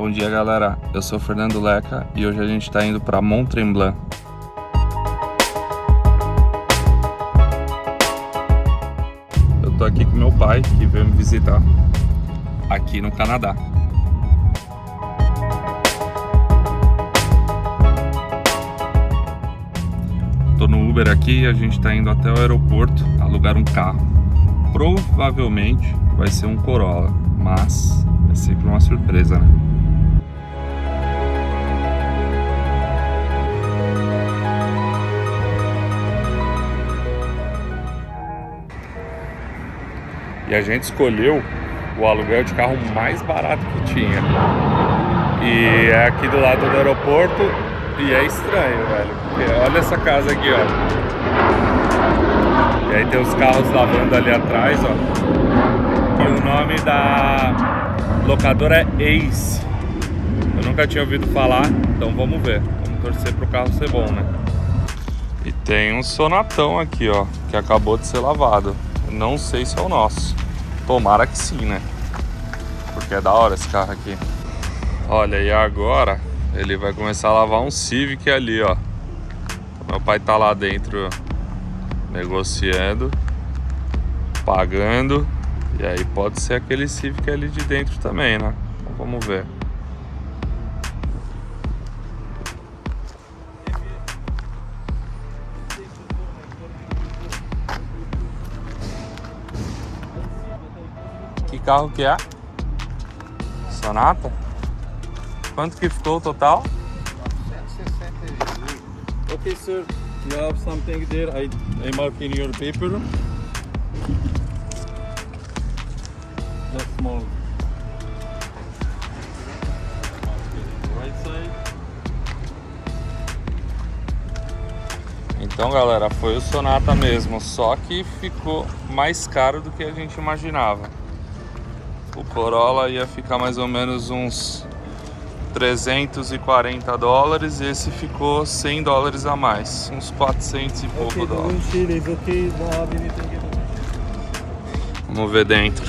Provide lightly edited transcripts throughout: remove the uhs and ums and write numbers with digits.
Bom dia, galera. Eu sou o Fernando Leca e hoje a gente está indo para Mont Tremblant. Eu tô aqui com meu pai, que veio me visitar aqui no Canadá. Tô no Uber aqui e a gente tá indo até o aeroporto alugar um carro. Provavelmente vai ser um Corolla, mas é sempre uma surpresa, né? E a gente escolheu o aluguel de carro mais barato que tinha. E é aqui do lado do aeroporto. E é estranho, velho, porque olha essa casa aqui, ó. E aí tem os carros lavando ali atrás, ó. E o nome da locadora é Ace. Eu nunca tinha ouvido falar, então vamos ver. Vamos torcer pro carro ser bom, né? E tem um Sonatão aqui, ó, que acabou de ser lavado. Não sei se é o nosso. Tomara que sim, né? Porque é da hora esse carro aqui. Olha, e agora ele vai começar a lavar um Civic ali, ó. Meu pai tá lá dentro negociando, pagando. E aí pode ser aquele Civic ali de dentro também, né? Então vamos ver. Que carro que é? Sonata? Quanto que ficou o total? 168. Okay, sir. You have something there. I mark in your paper. That's small. Right side. Então, galera, foi o Sonata mesmo, só que ficou mais caro do que a gente imaginava. O Corolla ia ficar mais ou menos uns $340 e esse ficou $100 a mais, uns 400 e pouco dólares. Vamos ver dentro.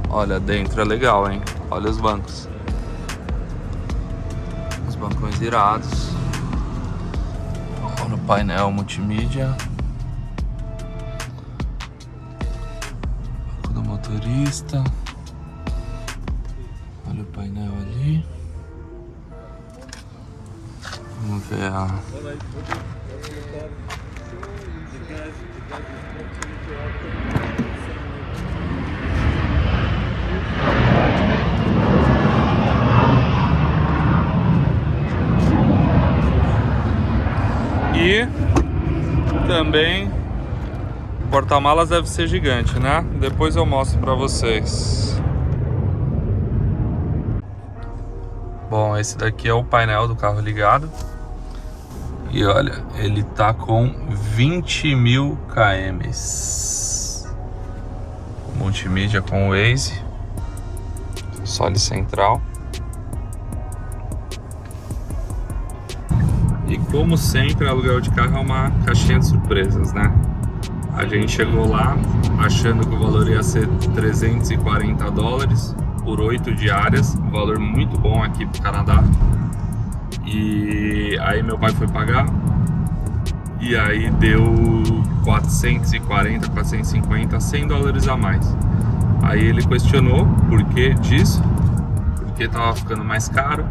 Olha, dentro é legal, hein? Olha os bancos. Os bancões irados. Olha o painel multimídia. Banco do motorista. Olha o painel ali. Vamos ver a... E também o porta-malas deve ser gigante, né? Depois eu mostro pra vocês. Bom, esse daqui é o painel do carro ligado. E olha, ele tá com 20.000 km. Multimídia com o Waze. Console central. E como sempre, o aluguel de carro é uma caixinha de surpresas, né? A gente chegou lá achando que o valor ia ser $340 por 8 diárias, um valor muito bom aqui pro Canadá. E aí meu pai foi pagar e aí deu 440, 450, $100 a mais. Aí ele questionou por que disso, porque tava ficando mais caro.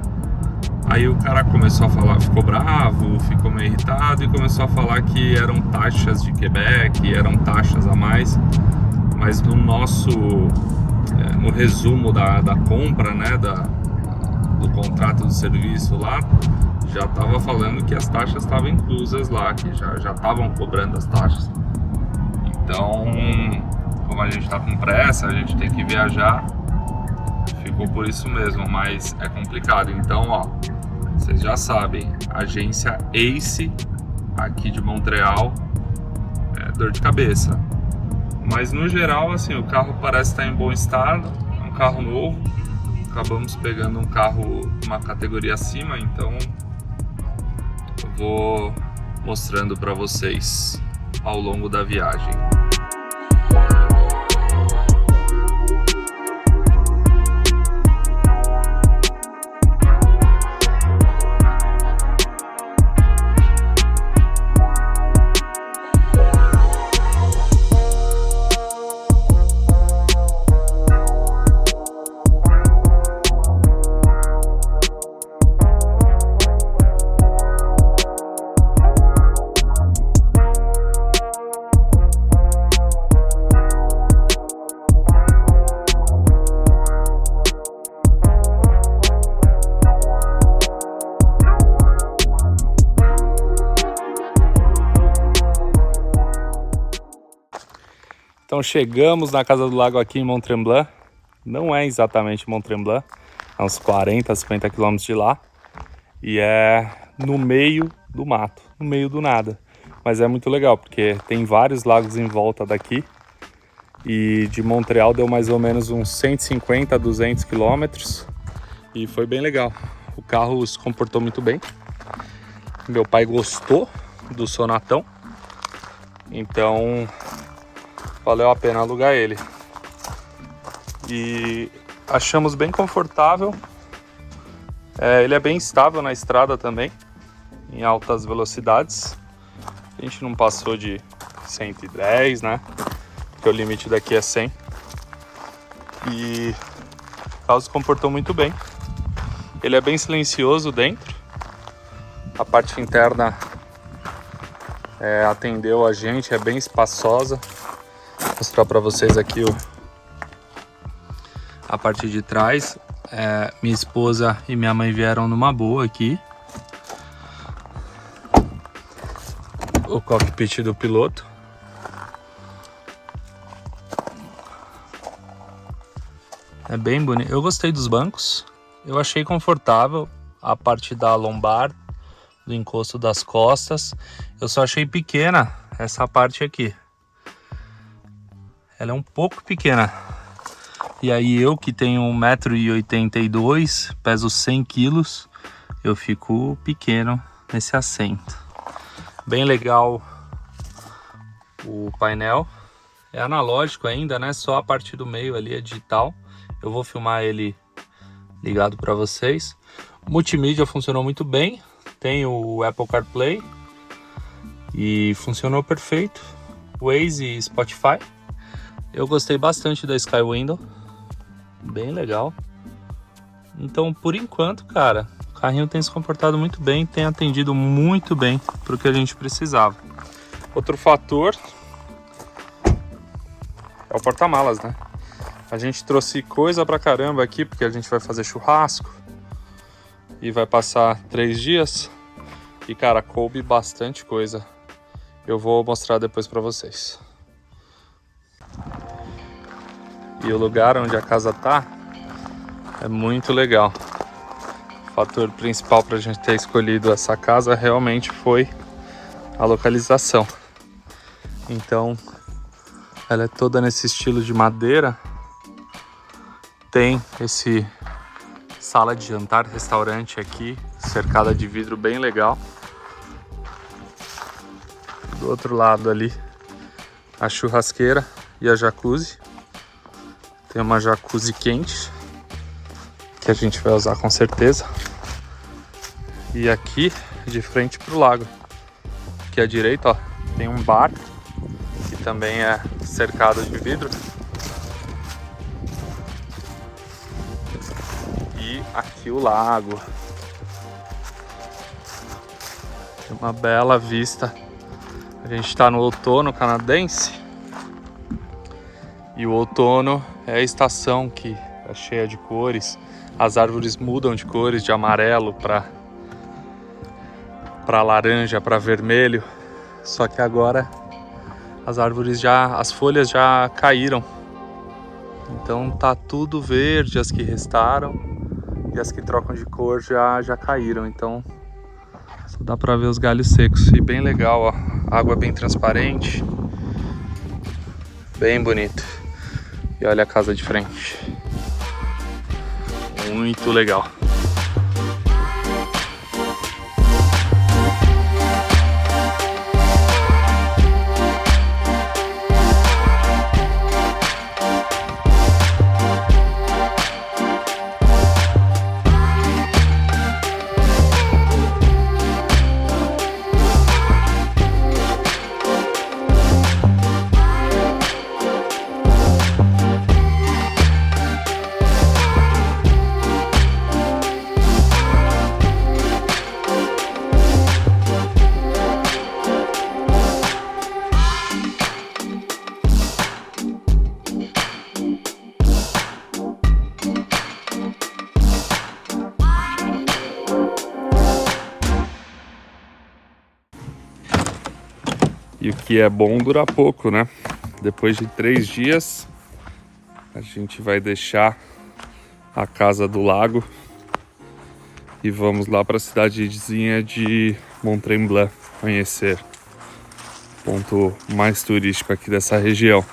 Aí o cara começou a falar, ficou bravo, ficou meio irritado e começou a falar que eram taxas de Quebec, eram taxas a mais. Mas no nosso, no resumo da compra, né, do contrato do serviço lá, já estava falando que as taxas estavam inclusas lá, que já estavam cobrando as taxas. Então, como a gente está com pressa, a gente tem que viajar, ficou por isso mesmo, mas é complicado. Então, ó, vocês já sabem, agência Ace aqui de Montreal é dor de cabeça. Mas no geral, assim, o carro parece estar em bom estado, é um carro novo. Acabamos pegando um carro uma categoria acima, então eu vou mostrando para vocês ao longo da viagem. Então chegamos na Casa do Lago aqui em Mont-Tremblant. Não é exatamente Mont-Tremblant, é uns 40, 50 quilômetros de lá. E é no meio do mato, no meio do nada. Mas é muito legal, porque tem vários lagos em volta daqui. E de Montreal deu mais ou menos uns 150, 200 quilômetros. E foi bem legal. O carro se comportou muito bem. Meu pai gostou do Sonatão. Então valeu a pena alugar ele. E achamos bem confortável. Ele é bem estável na estrada também, em altas velocidades. A gente não passou de 110, né? Porque o limite daqui é 100. E o carro se comportou muito bem. Ele é bem silencioso dentro. A parte interna atendeu a gente, é bem espaçosa. Vou mostrar para vocês aqui a parte de trás. Minha esposa e minha mãe vieram numa boa aqui. O cockpit do piloto. É bem bonito. Eu gostei dos bancos. Eu achei confortável a parte da lombar, do encosto das costas. Eu só achei pequena essa parte aqui. Ela é um pouco pequena. E aí eu que tenho 1,82 m, peso 100 kg, eu fico pequeno nesse assento. Bem legal o painel. É analógico ainda, né? Só a parte do meio ali é digital. Eu vou filmar ele ligado para vocês. Multimídia funcionou muito bem. Tem o Apple CarPlay e funcionou perfeito. Waze e Spotify. Eu gostei bastante da Sky Window. Bem legal. Então, por enquanto, cara, o carrinho tem se comportado muito bem, tem atendido muito bem para o que a gente precisava. Outro fator é o porta-malas, né? A gente trouxe coisa pra caramba aqui, porque a gente vai fazer churrasco e vai passar 3 dias. E, cara, coube bastante coisa. Eu vou mostrar depois pra vocês. E o lugar onde a casa tá é muito legal. O fator principal pra gente ter escolhido essa casa realmente foi a localização. Então, ela é toda nesse estilo de madeira. Tem esse sala de jantar, restaurante aqui, cercada de vidro, bem legal. Do outro lado ali, a churrasqueira e a jacuzzi. Tem uma jacuzzi quente, que a gente vai usar com certeza. E aqui, de frente pro lago, aqui à direita, ó, tem um bar, que também é cercado de vidro. E aqui o lago. Tem uma bela vista. A gente está no outono canadense. E o outono é a estação que é cheia de cores. As árvores mudam de cores, de amarelo para laranja, para vermelho. Só que agora as folhas já caíram. Então tá tudo verde, as que restaram. E as que trocam de cor já caíram. Então só dá para ver os galhos secos. E bem legal, ó. Água bem transparente. Bem bonito. E olha a casa de frente. Muito legal. E o que é bom dura pouco, né? depois de 3 dias, a gente vai deixar a casa do lago e vamos lá para a cidadezinha de Mont-Tremblant conhecer o ponto mais turístico aqui dessa região.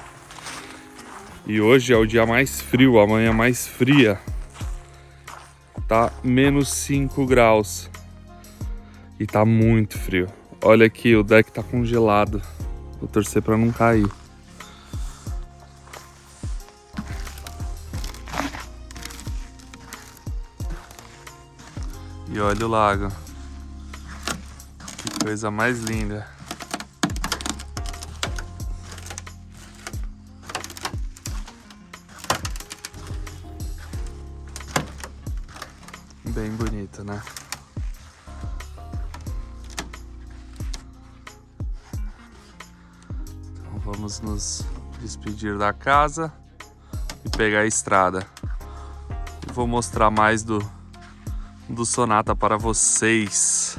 E hoje é o dia mais frio, a manhã mais fria. Tá menos 5 graus e tá muito frio. Olha aqui, o deck tá congelado. Vou torcer para não cair. E olha o lago. Que coisa mais linda. Bem bonito, né? Então vamos nos despedir da casa e pegar a estrada. Vou mostrar mais do Sonata para vocês.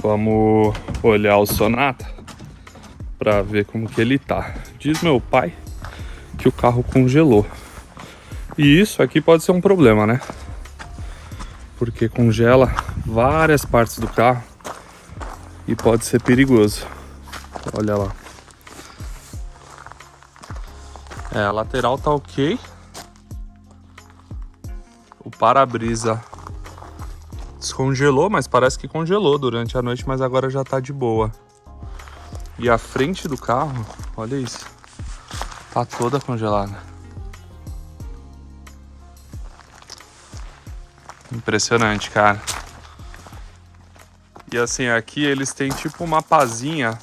Vamos olhar o Sonata para ver como que ele tá. Diz meu pai que o carro congelou. E isso aqui pode ser um problema, né? Porque congela várias partes do carro e pode ser perigoso. Olha lá. A lateral tá ok. O para-brisa descongelou, mas parece que congelou durante a noite, mas agora já tá de boa. E a frente do carro, olha isso, tá toda congelada. Impressionante, cara. E assim, aqui eles têm tipo uma pazinha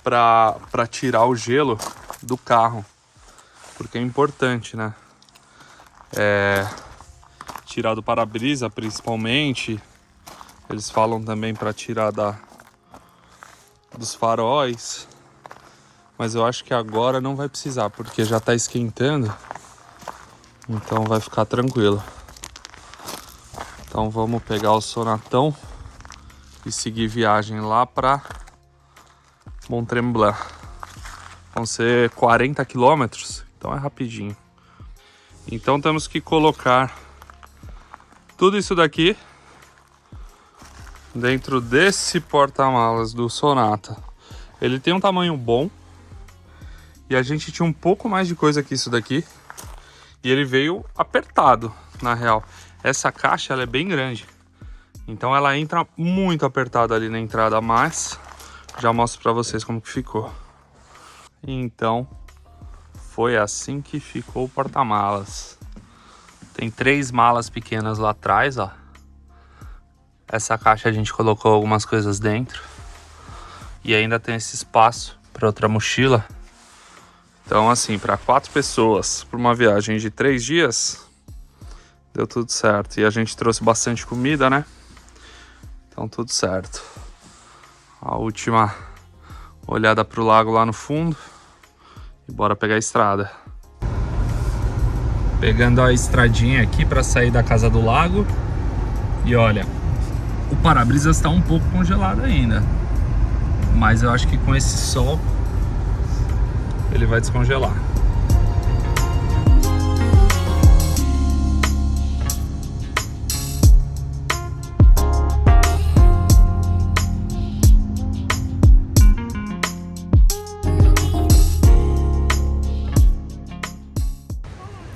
pra tirar o gelo do carro, porque é importante, né? Tirar do para-brisa, principalmente. Eles falam também para tirar dos faróis. Mas eu acho que agora não vai precisar, porque já tá esquentando. Então vai ficar tranquilo. Então vamos pegar o Sonatão e seguir viagem lá para Mont-Tremblant. Vão ser 40 quilômetros, então é rapidinho. Então temos que colocar tudo isso daqui dentro desse porta-malas do Sonata. Ele tem um tamanho bom e a gente tinha um pouco mais de coisa que isso daqui e ele veio apertado, na real. Essa caixa ela é bem grande, então ela entra muito apertada ali na entrada, mas já mostro pra vocês como que ficou. Então foi assim que ficou o porta-malas. Tem 3 malas pequenas lá atrás, ó. Essa caixa a gente colocou algumas coisas dentro. E ainda tem esse espaço para outra mochila. Então assim, para 4 pessoas, por uma viagem de 3 dias, deu tudo certo. E a gente trouxe bastante comida, né? Então tudo certo. A última olhada pro lago lá no fundo. E bora pegar a estrada. Pegando a estradinha aqui para sair da casa do lago. E olha, o para-brisa está um pouco congelado ainda, mas eu acho que com esse sol ele vai descongelar.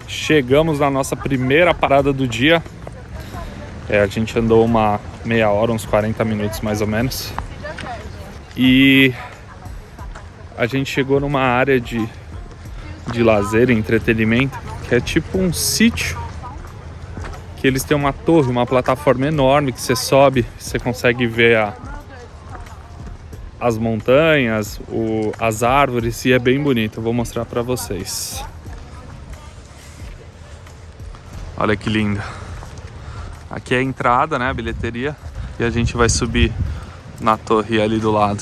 Chegamos na nossa primeira parada do dia. A gente andou uma meia hora, uns 40 minutos mais ou menos. E a gente chegou numa área de lazer e entretenimento, que é tipo um sítio que eles têm uma torre, uma plataforma enorme que você sobe, você consegue ver as montanhas, as árvores, e é bem bonito. Eu vou mostrar para vocês. Olha que lindo. Aqui é a entrada, né, a bilheteria, e a gente vai subir na torre ali do lado.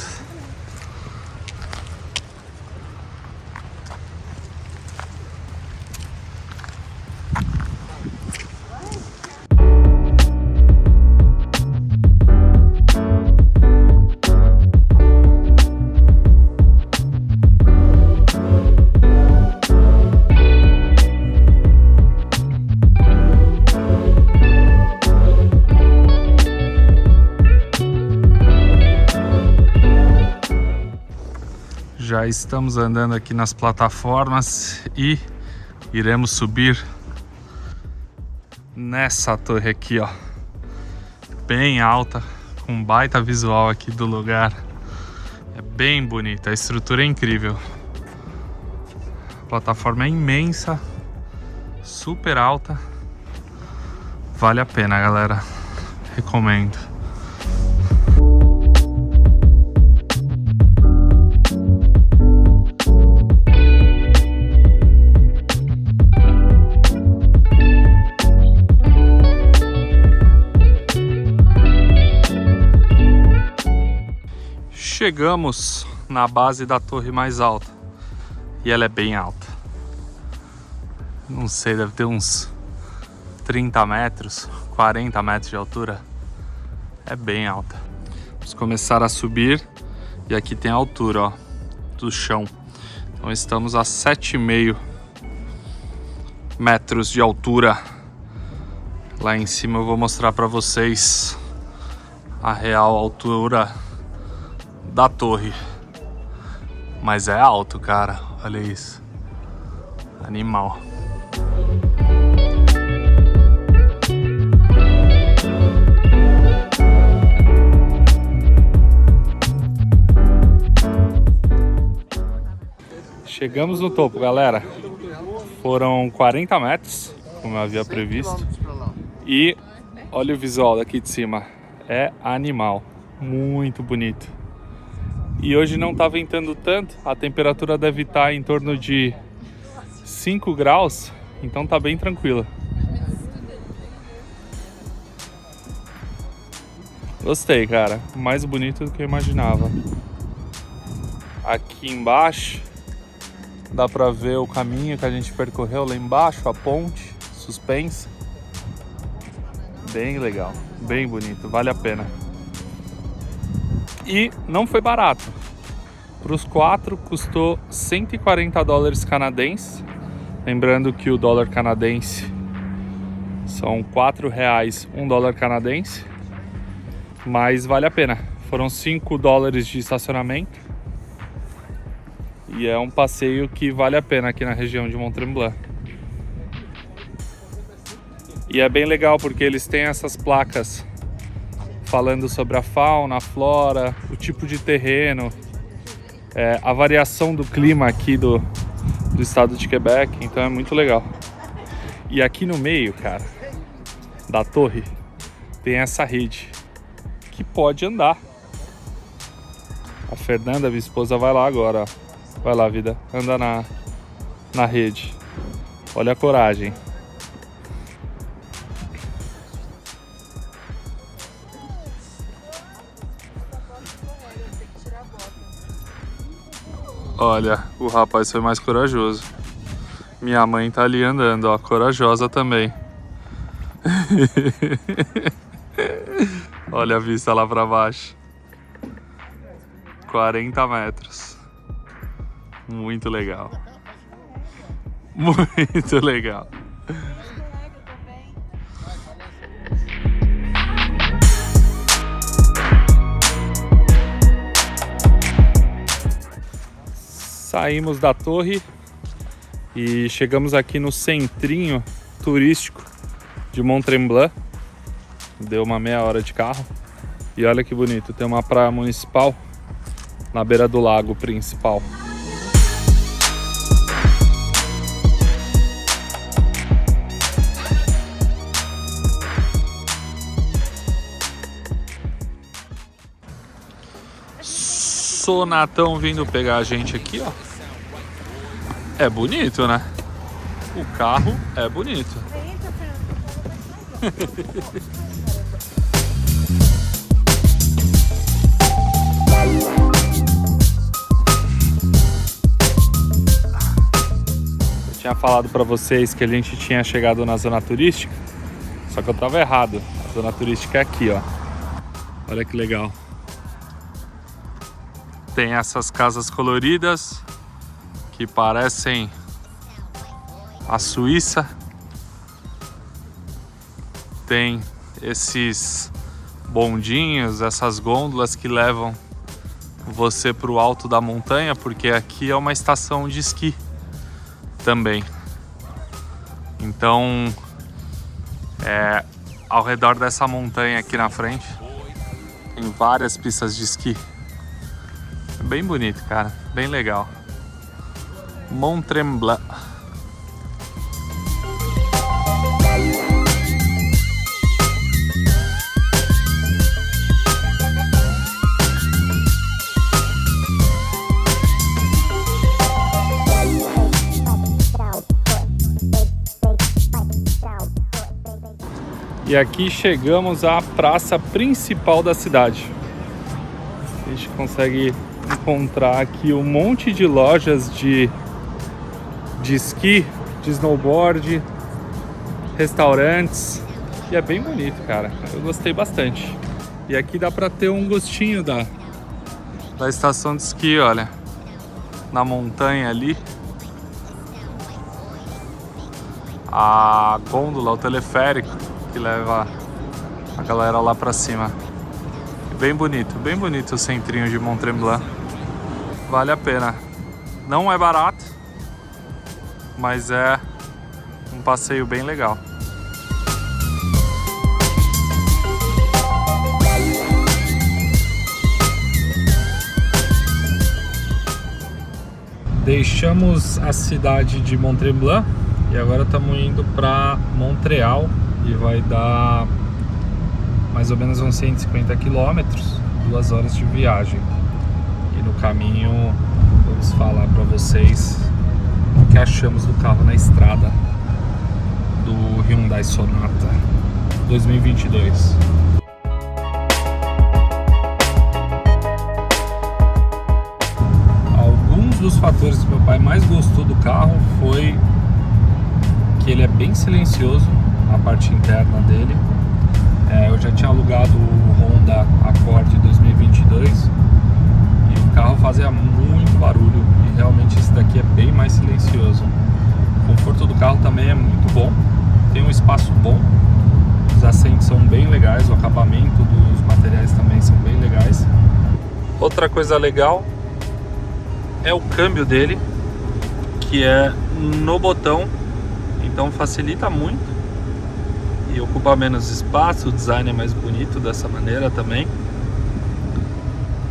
Já estamos andando aqui nas plataformas e iremos subir nessa torre aqui, ó, bem alta, com um baita visual aqui do lugar. É bem bonita, a estrutura é incrível. A plataforma é imensa, super alta. Vale a pena, galera. Recomendo. Chegamos na base da torre mais alta e ela é bem alta. Não sei, deve ter uns 30 metros, 40 metros de altura. É bem alta. Vamos começar a subir e aqui tem a altura, ó, do chão. Então estamos a 7,5 metros de altura. Lá em cima eu vou mostrar para vocês a real altura da torre, mas é alto, cara, olha isso, animal. Chegamos no topo, galera. Foram 40 metros, como eu havia previsto, e olha o visual daqui de cima, é animal, muito bonito. E hoje não está ventando tanto, a temperatura deve estar em torno de 5 graus, então tá bem tranquila. Gostei, cara, mais bonito do que eu imaginava. Aqui embaixo dá pra ver o caminho que a gente percorreu lá embaixo, a ponte suspensa. Bem legal, bem bonito, vale a pena. E não foi barato. Para os 4 custou 140 dólares canadenses. Lembrando que o dólar canadense são R$4, 1 dólar canadense. Mas vale a pena. Foram 5 dólares de estacionamento. E é um passeio que vale a pena aqui na região de Mont-Tremblant. E é bem legal porque eles têm essas placas falando sobre a fauna, a flora, o tipo de terreno, a variação do clima aqui do estado de Quebec, então é muito legal. E aqui no meio, cara, da torre, tem essa rede que pode andar. A Fernanda, minha esposa, vai lá agora, ó. Vai lá, vida, anda na rede. Olha a coragem. Olha, o rapaz foi mais corajoso. Minha mãe tá ali andando, ó, corajosa também. Olha a vista lá pra baixo. 40 metros. Muito legal. Muito legal. Saímos da torre e chegamos aqui no centrinho turístico de Mont-Tremblant. Deu uma meia hora de carro. E olha que bonito, tem uma praia municipal na beira do lago principal. Sonatão vindo pegar a gente aqui, ó. É bonito, né? O carro é bonito. Eu tinha falado pra vocês que a gente tinha chegado na zona turística, só que eu tava errado. A zona turística é aqui, ó. Olha que legal. Tem essas casas coloridas que parecem a Suíça. Tem esses bondinhos, essas gôndolas que levam você para o alto da montanha, porque aqui é uma estação de esqui também. Então, ao redor dessa montanha aqui na frente, tem várias pistas de esqui. É bem bonito, cara, bem legal. Mont Tremblant. E aqui chegamos à praça principal da cidade. A gente consegue encontrar aqui um monte de lojas de esqui, de snowboard, restaurantes. E é bem bonito, cara. Eu gostei bastante. E aqui dá pra ter um gostinho da estação de esqui, olha. Na montanha ali. A gôndola, o teleférico que leva a galera lá pra cima. Bem bonito o centrinho de Mont Tremblant. Vale a pena. Não é barato, mas é um passeio bem legal. Deixamos a cidade de Mont Tremblant e agora estamos indo para Montreal e vai dar mais ou menos uns 150 quilômetros, 2 horas de viagem. E no caminho vamos falar para vocês o que achamos do carro na estrada do Hyundai Sonata 2022. Alguns dos fatores que meu pai mais gostou do carro foi que ele é bem silencioso, a parte interna dele. Eu já tinha alugado o Honda Accord 2022 e o carro fazia muito barulho e realmente esse daqui é bem mais silencioso. O conforto do carro também é muito bom, tem um espaço bom, os assentos são bem legais, o acabamento dos materiais também são bem legais. Outra coisa legal é o câmbio dele, que é no botão, então facilita muito e ocupa menos espaço. O design é mais bonito dessa maneira também.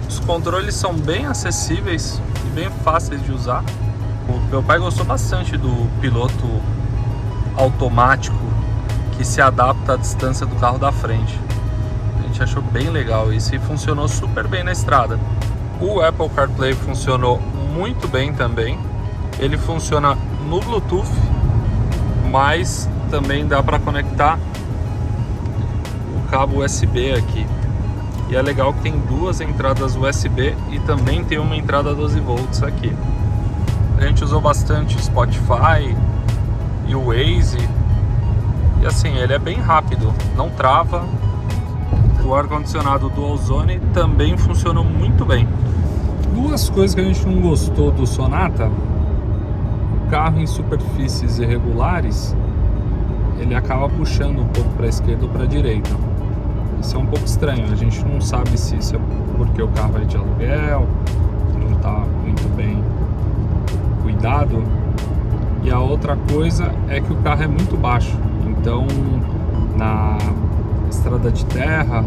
Os controles são bem acessíveis e bem fáceis de usar. O meu pai gostou bastante do piloto automático que se adapta à distância do carro da frente. A gente achou bem legal isso e funcionou super bem na estrada. O Apple CarPlay funcionou muito bem também. Ele funciona no Bluetooth, mas também dá para conectar o cabo USB aqui. E é legal que tem 2 entradas USB e também tem uma entrada 12 volts aqui. A gente usou bastante Spotify e o Waze. E assim, ele é bem rápido, não trava. O ar-condicionado Dual Zone também funcionou muito bem. 2 coisas que a gente não gostou do Sonata: o carro em superfícies irregulares, ele acaba puxando um pouco para a esquerda ou para a direita. Isso é um pouco estranho, a gente não sabe se isso é porque o carro é de aluguel, não está muito bem cuidado. E a outra coisa é que o carro é muito baixo, então na estrada de terra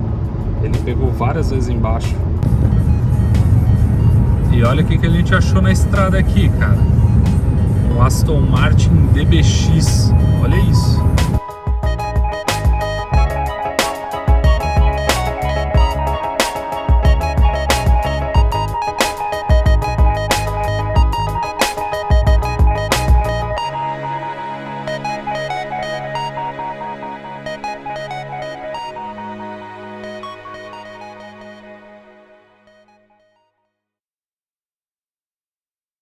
ele pegou várias vezes embaixo. E olha o que a gente achou na estrada aqui, cara. Um Aston Martin DBX, olha isso.